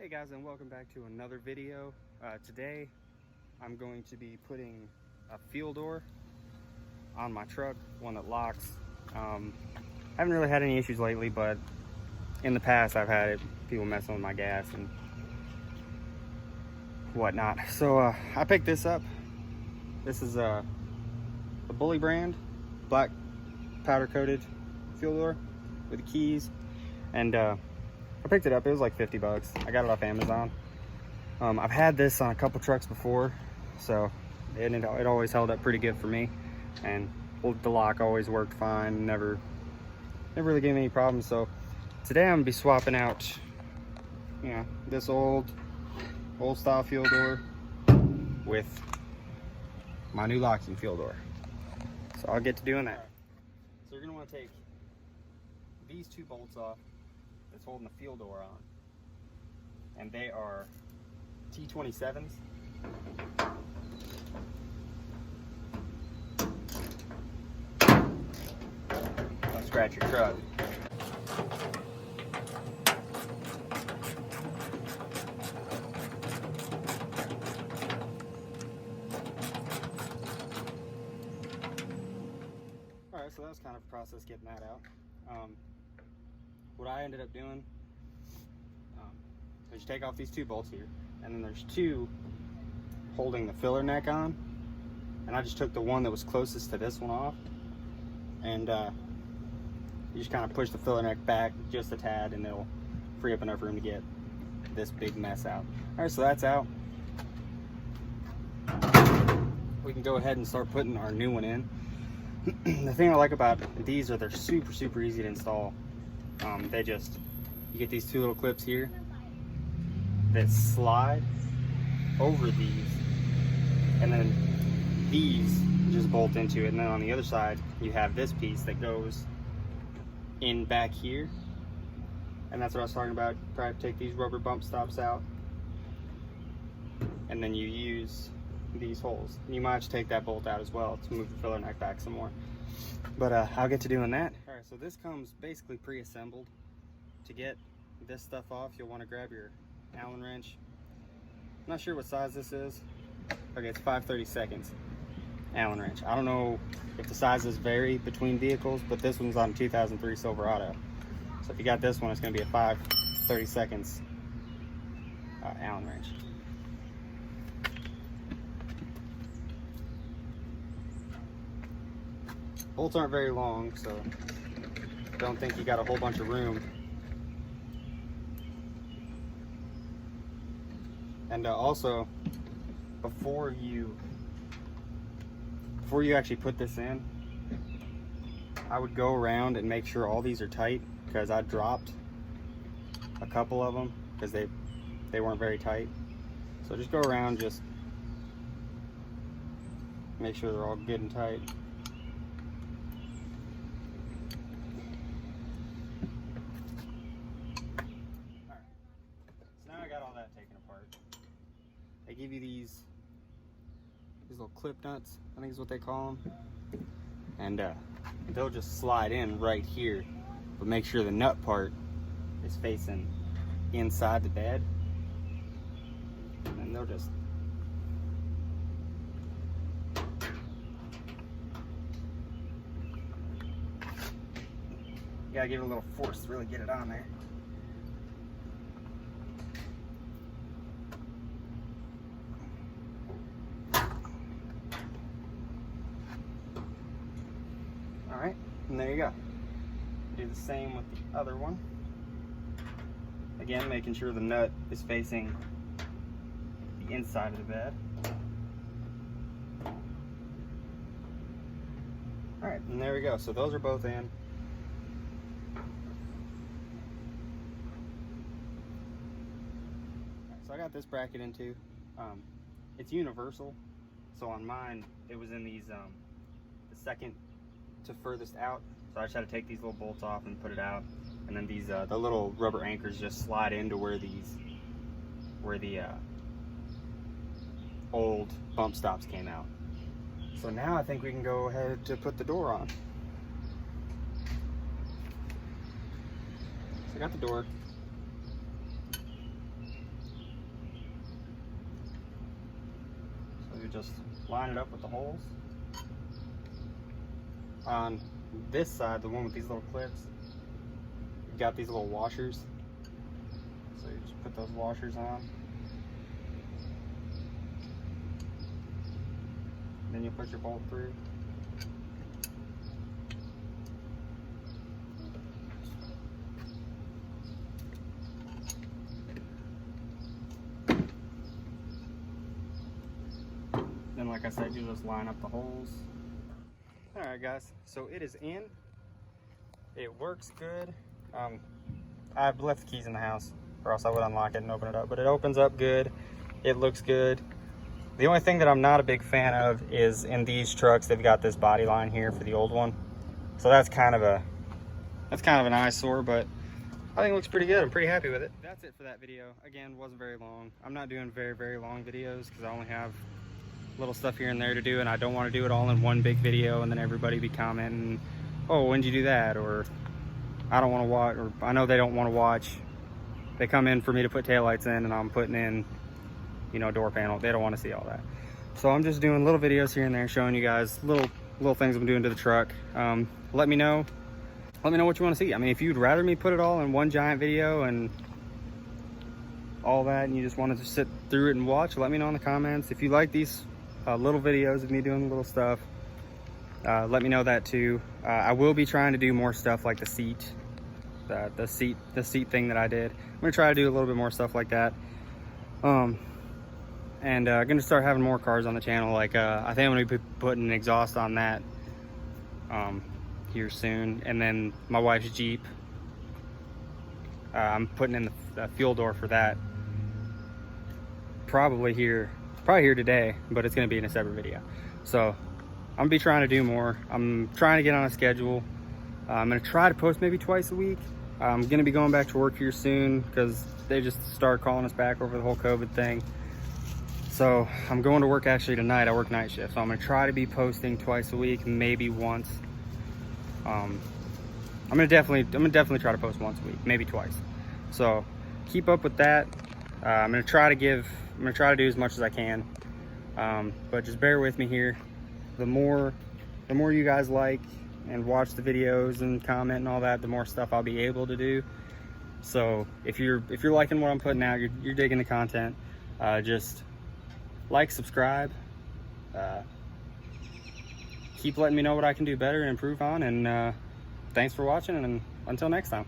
Hey guys, and welcome back to another video. Today I'm going to be putting a fuel door on my truck, one that locks. I haven't really had any issues lately, but in the past I've had it, people messing with my gas and whatnot. So I picked this up. This is the Bully brand, black powder coated fuel door with the keys, and I picked it up. It was like 50 bucks. I got it off Amazon. I've had this on a couple trucks before, so it always held up pretty good for me, and the lock always worked fine. Never really gave me any problems. So today I'm gonna be swapping out, this old style fuel door with my new locking fuel door. So I'll get to doing that. So you're gonna want to take these two bolts off that's holding the fuel door on, and they are T27s. Don't scratch your truck. Alright, so that was kind of a process getting that out. What I ended up doing is you take off these two bolts here, and then there's two holding the filler neck on, and I just took the one that was closest to this one off, and you just kind of push the filler neck back just a tad, and it'll free up enough room to get this big mess out. Alright, so that's out. We can go ahead and start putting our new one in. The thing I like about these are they're super easy to install. You get these two little clips here that slide over these, and then these just bolt into it, and then on the other side you have this piece that goes in back here, and that's what I was talking about. Probably take these rubber bump stops out, and then you use these holes. You might have to take that bolt out as well to move the filler neck back some more, but I'll get to doing that. All right, so this comes basically pre-assembled. To get this stuff off, you'll want to grab your Allen wrench. I'm not sure what size this is. Okay, it's 5/32 Allen wrench. I don't know if the sizes vary between vehicles, but this one's on 2003 Silverado. So if you got this one, it's going to be a 5/32 Allen wrench. Bolts aren't very long, so don't think you got a whole bunch of room. And also, before you actually put this in, I would go around and make sure all these are tight, because I dropped a couple of them because they weren't very tight. So just go around, just make sure they're all good and tight. Alright, so now I got all that taken apart. They give you these little clip nuts, I think is what they call them, and they'll just slide in right here, but make sure the nut part is facing inside the bed, and they'll just you gotta give it a little force to really get it on there. Alright, and there you go. Do the same with the other one. Again, making sure the nut is facing the inside of the bed. Alright, and there we go. So those are both in. So I got this bracket in too. It's universal. So on mine, it was in these, the second to furthest out, so I just had to take these little bolts off and put it out, and then these the little rubber anchors just slide into where the old bump stops came out. So now I think we can go ahead to put the door on. So I got the door. basically just line it up with the holes. On this side, the one with these little clips, you've got these little washers. So you just put those washers on. Then you put your bolt through. Then, like I said, you just line up the holes. Alright guys, so it is in. It works good. I've left the keys in the house, or else I would unlock it and open it up, but it opens up good. It looks good. The only thing that I'm not a big fan of is in these trucks, they've got this body line here for the old one. So that's kind of an eyesore, but I think it looks pretty good. I'm pretty happy with it. That's it for that video. Again, wasn't very long. I'm not doing very long videos because I only have little stuff here and there to do, and I don't want to do it all in one big video and then everybody be commenting, oh, when'd you do that? Or I don't want to watch, or I know they don't want to watch. They come in for me to put taillights in and I'm putting in, you know, door panel. They don't want to see all that. So I'm just doing little videos here and there showing you guys little things I'm doing to the truck. Let me know what you want to see. I mean, if you'd rather me put it all in one giant video and all that, and you just wanted to sit through it and watch, let me know in the comments. If you like these little videos of me doing little stuff, let me know that too. I will be trying to do more stuff like the seat thing that I did. I'm gonna try to do a little bit more stuff like that. And gonna start having more cars on the channel. Like I think I'm gonna be putting an exhaust on that here soon, and then my wife's Jeep, I'm putting in the fuel door for that probably here today, but it's gonna be in a separate video. So I'm gonna be trying to do more. I'm trying to get on a schedule. I'm gonna try to post maybe twice a week. I'm gonna be going back to work here soon because they just started calling us back over the whole COVID thing. So I'm going to work actually tonight. I work night shift, so I'm gonna try to be posting twice a week, maybe once. I'm gonna definitely try to post once a week, maybe twice. So keep up with that. I'm gonna try to do as much as I can, but just bear with me here. The more you guys like and watch the videos and comment and all that, the more stuff I'll be able to do. So if you're liking what I'm putting out, you're digging the content, just like, subscribe, keep letting me know what I can do better and improve on, and thanks for watching, and until next time.